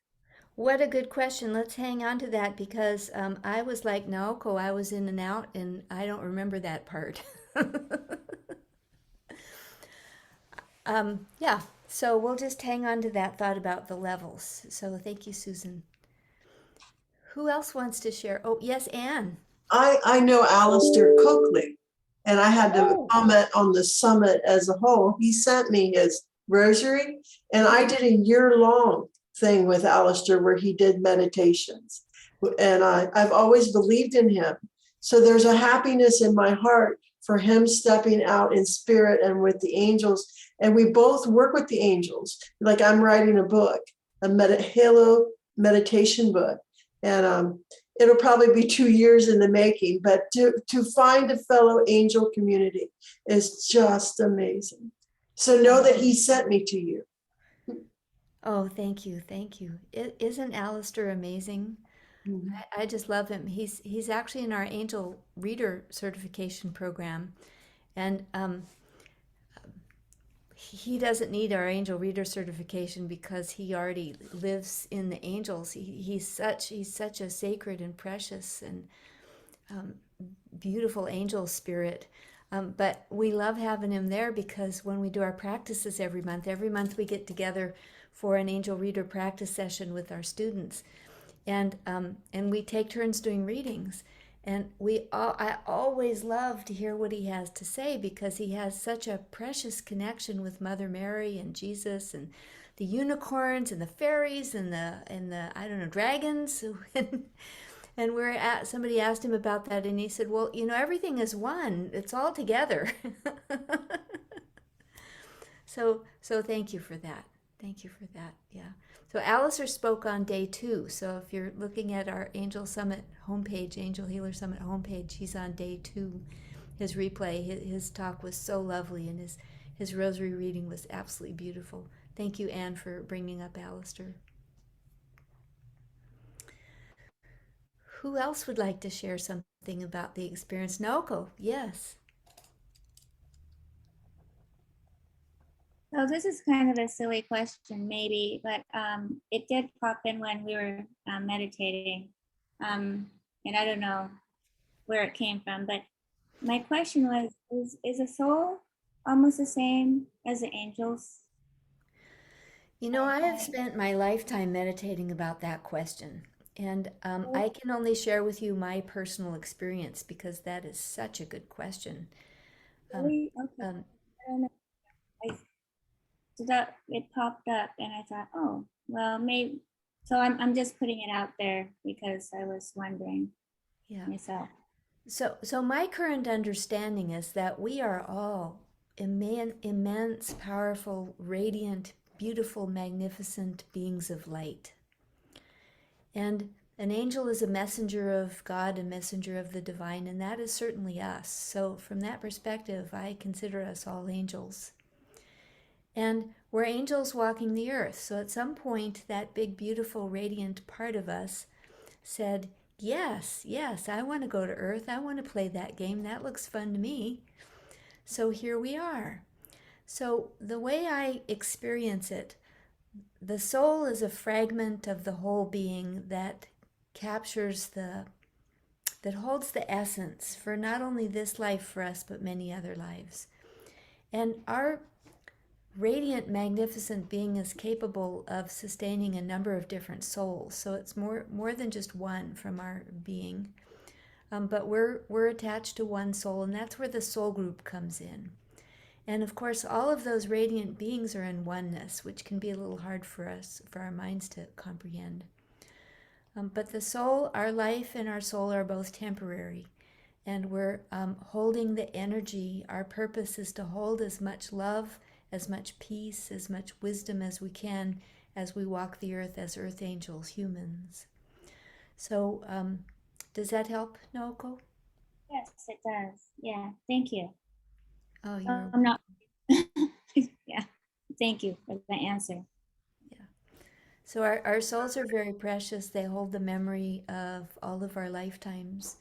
What a good question. Let's hang on to that because I was like Naoko, I was in and out, and I don't remember that part. Yeah, so we'll just hang on to that thought about the levels. So thank you, Susan. Who else wants to share? Oh, yes, Anne. I know Alistair Coakley, and I had to Oh. comment on the summit as a whole. He sent me his rosary, and I did a year-long thing with Alistair where he did meditations. And I've always believed in him. So there's a happiness in my heart for him stepping out in spirit and with the angels. And we both work with the angels. Like I'm writing a book, a Halo meditation book. And it'll probably be 2 years in the making, but to find a fellow angel community is just amazing. So know that he sent me to you. Oh, thank you, thank you. Isn't Alistair amazing? I just love him. He's actually in our Angel Reader certification program, and he doesn't need our Angel Reader certification because he already lives in the angels. He's such a sacred and precious and beautiful angel spirit. But we love having him there because when we do our practices every month we get together for an Angel Reader practice session with our students. and we take turns doing readings. And I always love to hear what he has to say because he has such a precious connection with Mother Mary and Jesus and the unicorns and the fairies and the I don't know, dragons. And somebody asked him about that, and he said, "Well, everything is one. It's all together." So thank you for that. Thank you for that. Yeah. So Alistair spoke on day 2. So if you're looking at our Angel Summit homepage, Angel Healer Summit homepage, he's on day 2. His replay, his talk was so lovely, and his rosary reading was absolutely beautiful. Thank you, Anne, for bringing up Alistair. Who else would like to share something about the experience? Naoko, yes. So this is kind of a silly question, maybe, but it did pop in when we were meditating, and I don't know where it came from. But my question was: Is a soul almost the same as the angels? I have spent my lifetime meditating about that question, and I can only share with you my personal experience because that is such a good question. Really? Okay. Um, I don't know. So that it popped up, and I thought, oh, well, maybe. So I'm just putting it out there because I was wondering yeah. myself. So my current understanding is that we are all immense, powerful, radiant, beautiful, magnificent beings of light. And an angel is a messenger of God, a messenger of the divine, and that is certainly us. So from that perspective, I consider us all angels. And we're angels walking the earth. So at some point, that big, beautiful, radiant part of us said, yes, I want to go to earth. I want to play that game. That looks fun to me. So here we are. So the way I experience it, the soul is a fragment of the whole being that that holds the essence for not only this life for us, but many other lives. And our radiant, magnificent being is capable of sustaining a number of different souls. So it's more than just one from our being. But we're attached to one soul, and that's where the soul group comes in. And of course, all of those radiant beings are in oneness, which can be a little hard for our minds to comprehend. But the soul, our life and our soul are both temporary. And we're holding the energy. Our purpose is to hold as much love, as much peace, as much wisdom as we can as we walk the earth as earth angels, humans. So does that help, Naoko? Yes, it does. Yeah, thank you. Oh, you're I'm not. Yeah, thank you for the answer. Yeah. So our souls are very precious. They hold the memory of all of our lifetimes.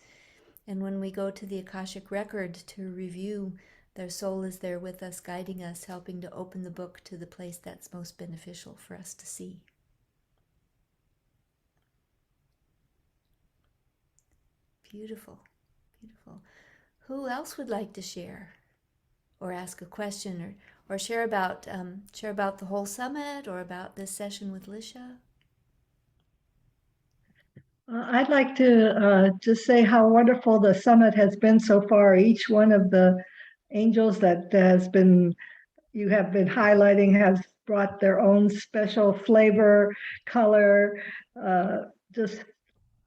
And when we go to the Akashic record to review, their soul is there with us, guiding us, helping to open the book to the place that's most beneficial for us to see. Beautiful, beautiful. Who else would like to share or ask a question or share about the whole summit or about this session with Lisha? I'd like to just say how wonderful the summit has been so far. Each one of the angels that you have been highlighting has brought their own special flavor, color. Just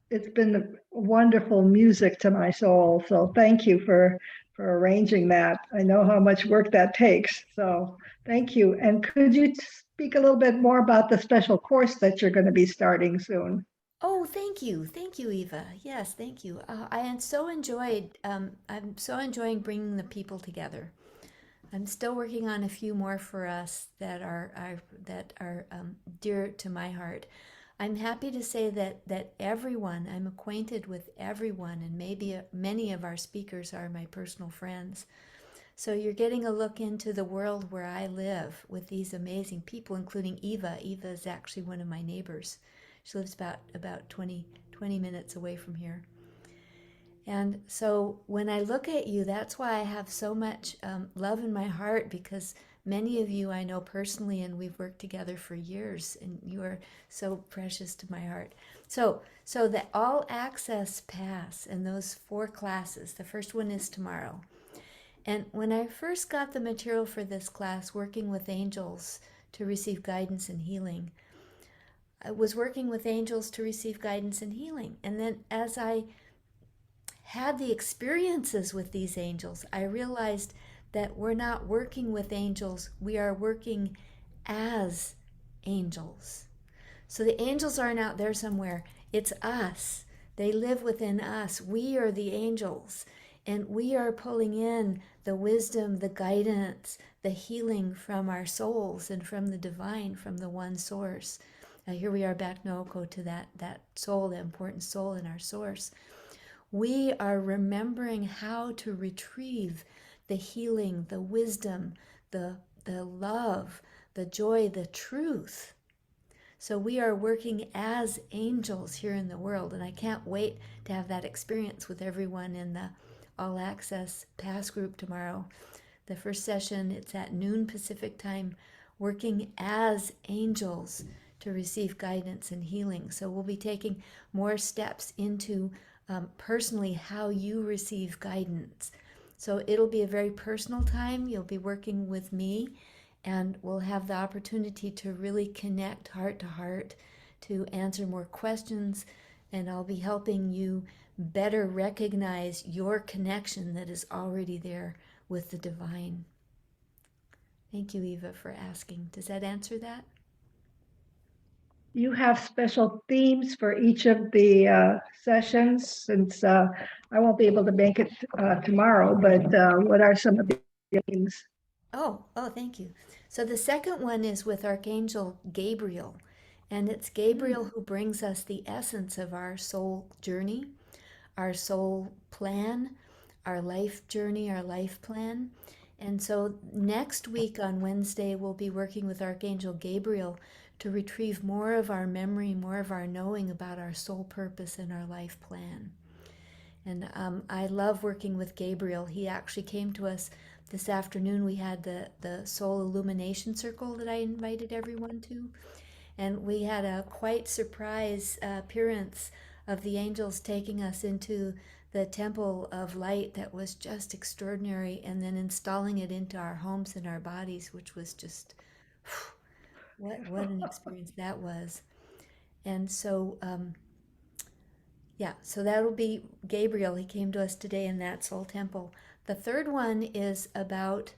it's been wonderful music to my soul. So thank you for arranging that. I know how much work that takes. So thank you. And could you speak a little bit more about the special course that you're going to be starting soon? Oh, thank you. Thank you, Eva. Yes, thank you. I am so enjoyed, I'm so enjoying bringing the people together. I'm still working on a few more for us that are dear to my heart. I'm happy to say that everyone, I'm acquainted with everyone, and maybe many of our speakers are my personal friends. So you're getting a look into the world where I live with these amazing people, including Eva. Eva is actually one of my neighbors. She lives about 20 minutes away from here. And so when I look at you, that's why I have so much love in my heart, because many of you I know personally and we've worked together for years, and you are so precious to my heart. So the all access pass and those 4 classes, the first one is tomorrow. And when I first got the material for this class, working with angels to receive guidance and healing, I was working with angels to receive guidance and healing. And then as I had the experiences with these angels, I realized that we're not working with angels, we are working as angels. So the angels aren't out there somewhere, it's us. They live within us. We are the angels, and we are pulling in the wisdom, the guidance, the healing from our souls and from the divine, from the one source. Here we are back, Nooko, to that soul, the important soul in our source. We are remembering how to retrieve the healing, the wisdom, the love, the joy, the truth. So we are working as angels here in the world, and I can't wait to have that experience with everyone in the All Access Pass group tomorrow. The first session, it's at noon Pacific time, working as angels to receive guidance and healing. So we'll be taking more steps into personally how you receive guidance. So it'll be a very personal time. You'll be working with me, and we'll have the opportunity to really connect heart to heart, to answer more questions, and I'll be helping you better recognize your connection that is already there with the divine. Thank you, Eva, for asking. Does that answer that? You have special themes for each of the sessions, since I won't be able to make it tomorrow, but what are some of the themes? Oh, thank you. So the second one is with Archangel Gabriel, and it's Gabriel who brings us the essence of our soul journey, our soul plan, our life journey, our life plan. And so next week on Wednesday, we'll be working with Archangel Gabriel to retrieve more of our memory, more of our knowing about our soul purpose and our life plan. And I love working with Gabriel. He actually came to us this afternoon. We had the Soul Illumination Circle that I invited everyone to. And we had a quite surprise appearance of the angels taking us into the Temple of Light that was just extraordinary, and then installing it into our homes and our bodies, which was just, what an experience that was. And so, so that'll be Gabriel. He came to us today in that soul temple. The third one is about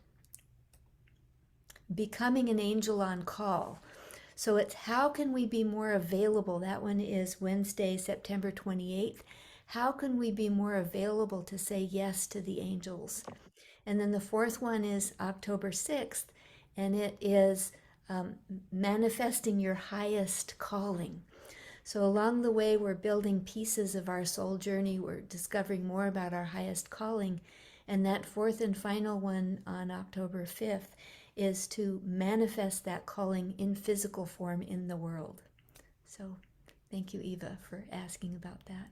becoming an angel on call. So it's how can we be more available? That one is Wednesday, September 28th. How can we be more available to say yes to the angels? And then the fourth one is October 6th, and it is manifesting your highest calling. So along the way, we're building pieces of our soul journey. We're discovering more about our highest calling. And that fourth and final one on October 5th is to manifest that calling in physical form in the world. So thank you, Eva, for asking about that.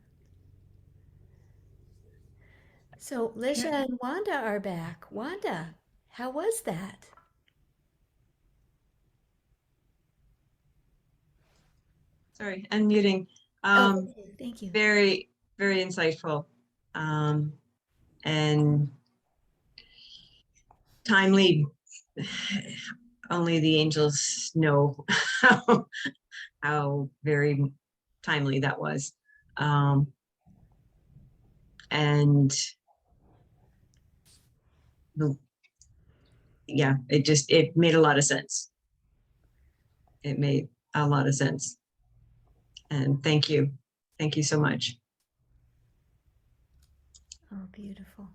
So Lisha and Wanda are back. Wanda, how was that? Sorry, unmuting. Thank you. Very, very insightful, and timely. Only the angels know how very timely that was. And yeah, it made a lot of sense. It made a lot of sense. And thank you. Thank you so much. Oh, beautiful.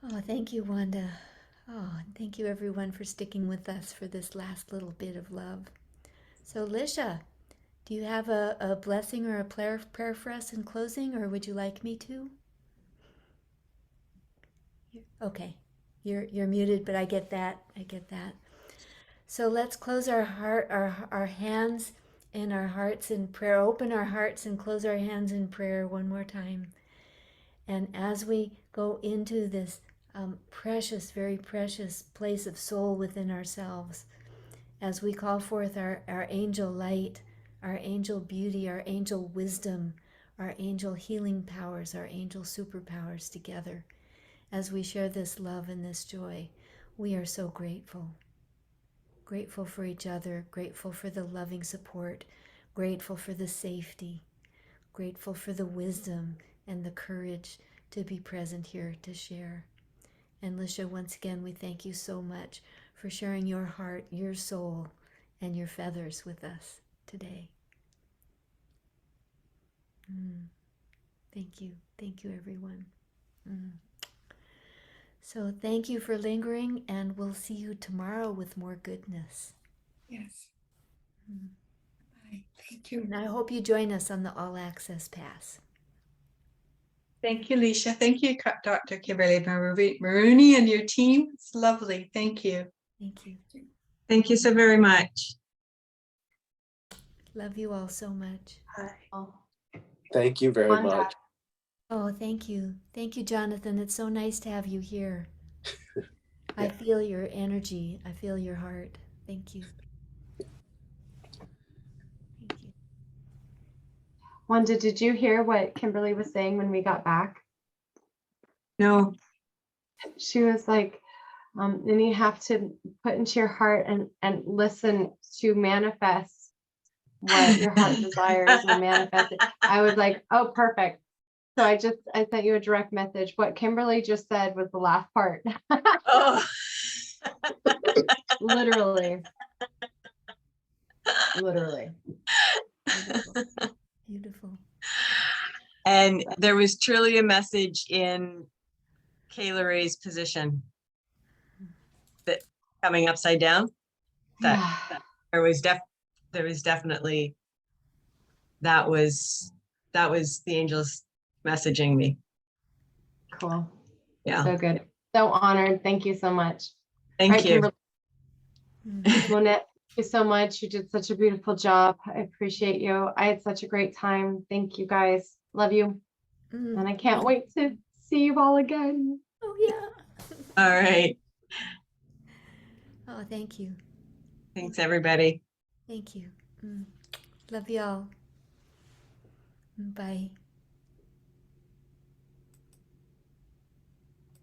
Oh, thank you, Wanda. Oh, and thank you everyone for sticking with us for this last little bit of love. So Lisha, do you have a blessing or a prayer for us in closing, or would you like me to? Okay, you're muted, but I get that. I get that. So let's close our hands and our hearts in prayer. Open our hearts and close our hands in prayer one more time. And as we go into this precious, very precious place of soul within ourselves, as we call forth our angel light, our angel beauty, our angel wisdom, our angel healing powers, our angel superpowers together. As we share this love and this joy, we are so grateful. Grateful for each other, grateful for the loving support, grateful for the safety, grateful for the wisdom and the courage to be present here to share. And Lisha, once again, we thank you so much for sharing your heart, your soul, and your feathers with us today. Thank you. Thank you, everyone. So thank you for lingering, and we'll see you tomorrow with more goodness. Yes. Bye. Thank you. And I hope you join us on the All Access Pass. Thank you, Lisha. Thank you, Dr. Kimberly Maroney and your team. It's lovely. Thank you. Thank you. Thank you so very much. Love you all so much. Oh, Thank you very Wanda. much. Oh, thank you. Thank you, Jonathan. It's so nice to have you here. I Yeah. feel your energy. I feel your heart. Thank you. Thank you. Wanda, did you hear what Kimberly was saying when we got back? No, She was like, and you have to put into your heart and listen to manifest what your heart desires will manifest it. I was like, oh, perfect. So I sent you a direct message. What Kimberly just said was the last part. oh, Literally. Literally. Beautiful. Beautiful. and there was truly a message in Kayla Ray's position that coming upside down. Yeah. There was definitely that was the angels messaging me. Cool. Yeah. So good. So honored. Thank you so much. Thank All right, you. Kimberly. Monette, thank you so much. You did such a beautiful job. I appreciate you. I had such a great time. Thank you guys. Love you. And I can't wait to see you all again. Oh, yeah. All right. Oh, thank you. Thanks, everybody. Thank you. Love you all. Bye.